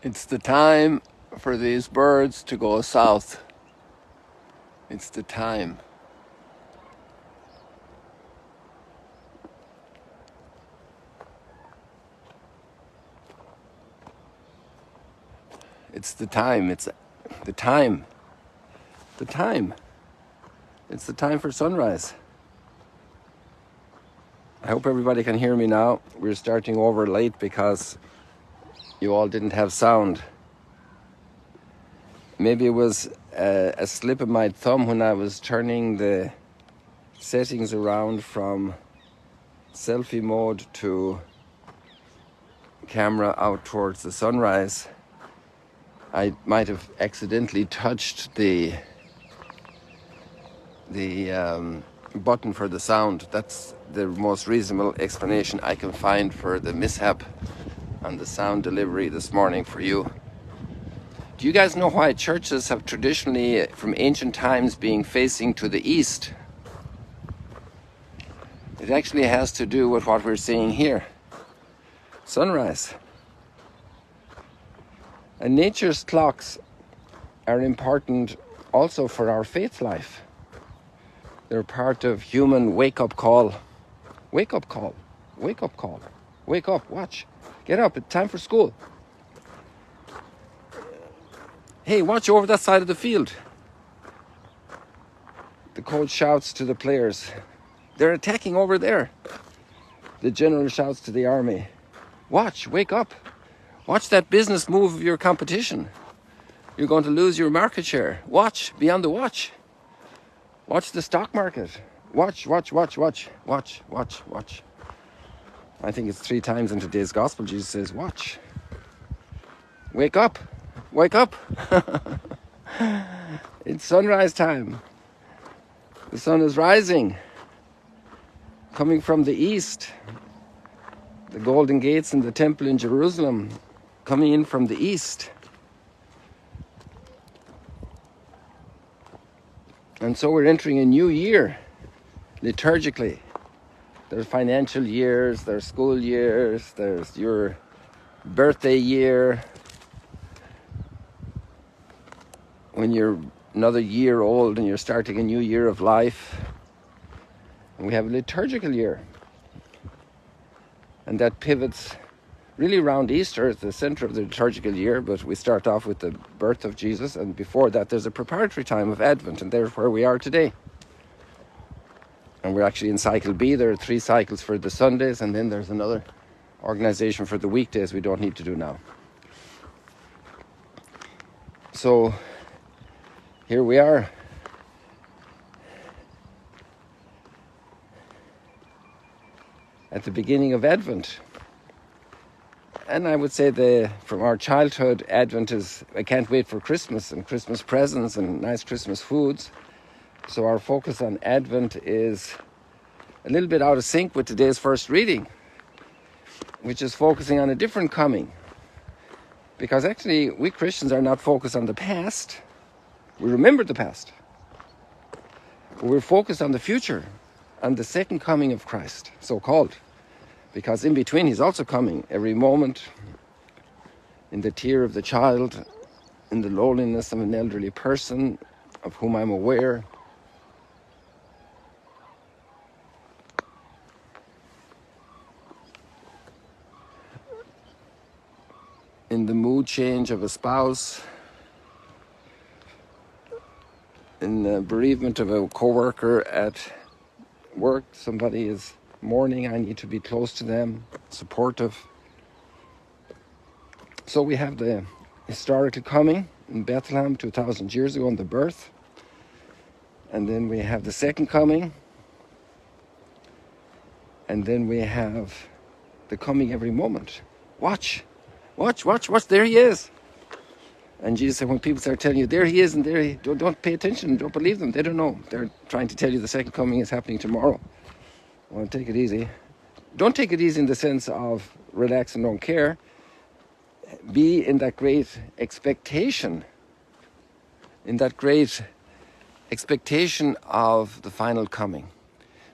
It's the time for these birds to go south. It's the time. It's the time. It's the time. The time. It's the time for sunrise. I hope everybody can hear me now. We're starting over late because you all didn't have sound. Maybe it was a slip of my thumb when I was turning the settings around from selfie mode to camera out towards the sunrise. I might have accidentally touched the button for the sound. That's the most reasonable explanation I can find for the mishap on the sound delivery this morning for you. Do you guys know why churches have traditionally, from ancient times, being facing to the east? It actually has to do with what we're seeing here. Sunrise. And nature's clocks are important also for our faith life. They're part of human wake-up call. Wake-up call. Wake-up call. Wake up, watch. Get up, it's time for school. Hey, watch over that side of the field. The coach shouts to the players. They're attacking over there. The general shouts to the army. Watch, wake up. Watch that business move of your competition. You're going to lose your market share. Watch, be on the watch. Watch the stock market. Watch, watch, watch, watch, watch, watch, watch. I think it's 3 times in today's gospel Jesus says, watch. Wake up. Wake up. It's sunrise time. The sun is rising. Coming from the east. The golden gates in the temple in Jerusalem. Coming in from the east. And so we're entering a new year, liturgically. There's financial years, there's school years, there's your birthday year. When you're another year old and you're starting a new year of life. And we have a liturgical year. And that pivots really around Easter. It's the center of the liturgical year, but we start off with the birth of Jesus, and before that there's a preparatory time of Advent, and there's where we are today. And we're actually in cycle B. There are 3 cycles for the Sundays, and then there's another organization for the weekdays we don't need to do now. So here we are. At the beginning of Advent. And I would say from our childhood, Advent is, I can't wait for Christmas and Christmas presents and nice Christmas foods. So our focus on Advent is a little bit out of sync with today's first reading, which is focusing on a different coming. Because actually, we Christians are not focused on the past. We remember the past. But we're focused on the future, on the second coming of Christ, so-called. Because in between he's also coming every moment, in the tear of the child, in the loneliness of an elderly person of whom I'm aware. In the mood change of a spouse, in the bereavement of a co-worker at work, somebody is mourning, I need to be close to them, supportive. So we have the historical coming in Bethlehem 2,000 years ago, in the birth. And then we have the second coming. And then we have the coming every moment. Watch, watch, watch, watch, there he is. And Jesus said, when people start telling you, there he is and there he, don't pay attention, don't believe them, they don't know. They're trying to tell you the second coming is happening tomorrow. Well, take it easy. Don't take it easy in the sense of relax and don't care. Be in that great expectation. In that great expectation of the final coming.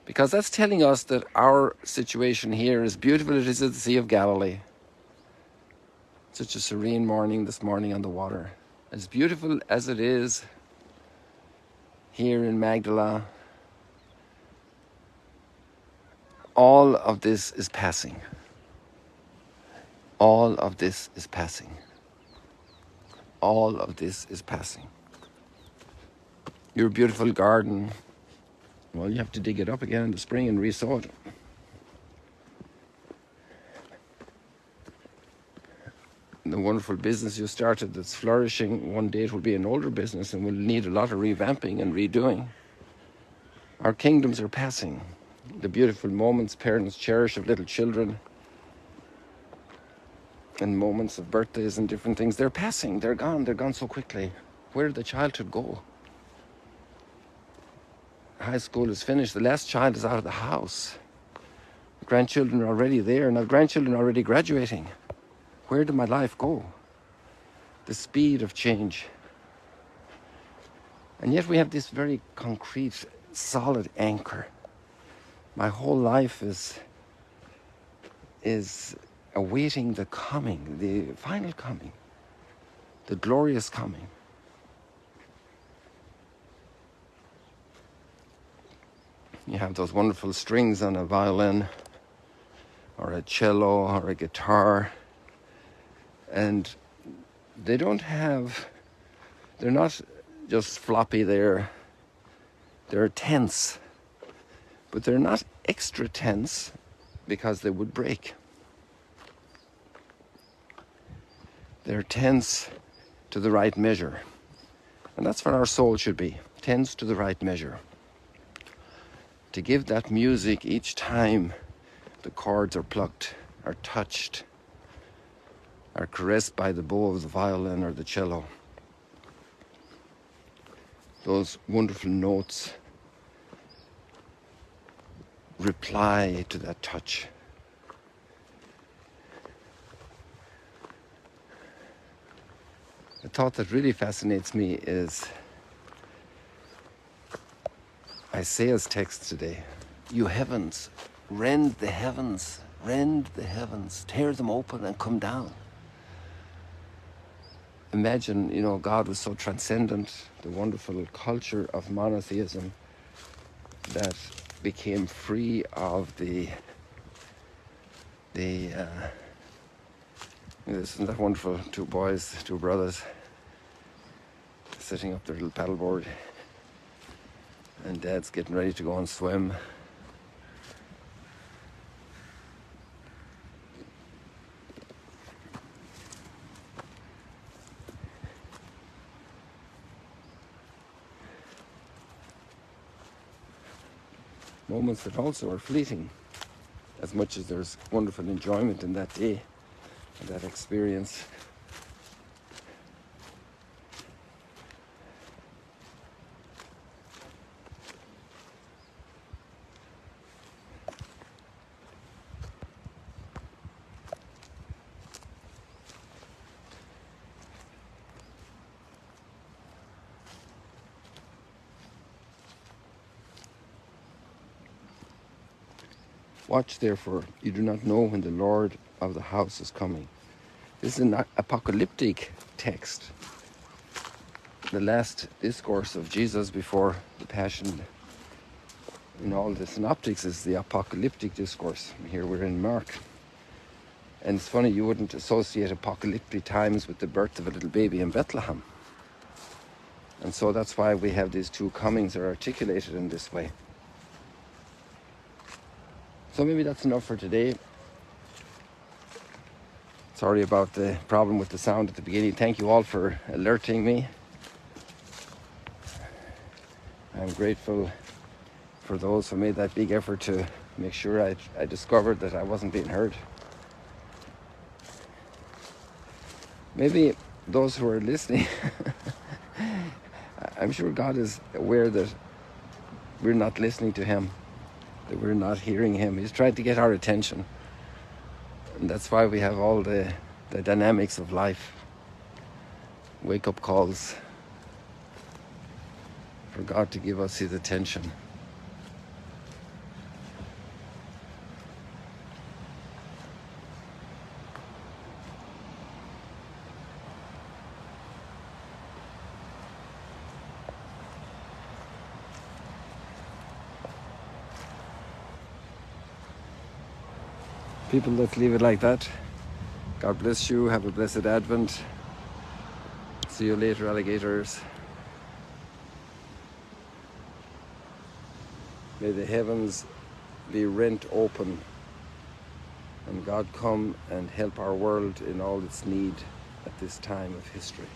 Because that's telling us that our situation here, as beautiful as it is at the Sea of Galilee, Such a serene morning this morning on the water. As beautiful as it is here in Magdala, all of this is passing. All of this is passing. All of this is passing. Your beautiful garden, well, you have to dig it up again in the spring and re-sow it. The wonderful business you started that's flourishing, one day it will be an older business and will need a lot of revamping and redoing. Our kingdoms are passing. The beautiful moments parents cherish of little children and moments of birthdays and different things, they're passing, they're gone so quickly. Where did the childhood go? High school is finished, the last child is out of the house. Grandchildren are already there, now grandchildren are already graduating. Where did my life go? The speed of change. And yet we have this very concrete, solid anchor. My whole life is awaiting the coming, the final coming, the glorious coming. You have those wonderful strings on a violin or a cello or a guitar, and they're not just floppy, they're tense, but they're not extra tense because they would break. They're tense to the right measure, and that's what our soul should be, tense to the right measure. To give that music each time the chords are plucked, are touched, are caressed by the bow of the violin or the cello. Those wonderful notes reply to that touch. The thought that really fascinates me is Isaiah's text today. You heavens, rend the heavens, tear them open and come down. Imagine, God was so transcendent, the wonderful culture of monotheism that became free of isn't that wonderful? Two brothers, sitting up their little paddleboard, and Dad's getting ready to go and swim. Moments that also are fleeting, as much as there's wonderful enjoyment in that day and that experience. Watch therefore, you do not know when the Lord of the house is coming. This is an apocalyptic text. The last discourse of Jesus before the Passion in all the synoptics is the apocalyptic discourse. Here we're in Mark. And it's funny, you wouldn't associate apocalyptic times with the birth of a little baby in Bethlehem. And so that's why we have these two comings are articulated in this way. So maybe that's enough for today. Sorry about the problem with the sound at the beginning. Thank you all for alerting me. I'm grateful for those who made that big effort to make sure I discovered that I wasn't being heard. Maybe those who are listening, I'm sure God is aware that we're not listening to Him, that we're not hearing Him. He's trying to get our attention. And that's why we have all the dynamics of life. Wake-up calls for God to give us His attention. People, let's leave it like that. God bless you. Have a blessed Advent. See you later, alligators. May the heavens be rent open and God come and help our world in all its need at this time of history.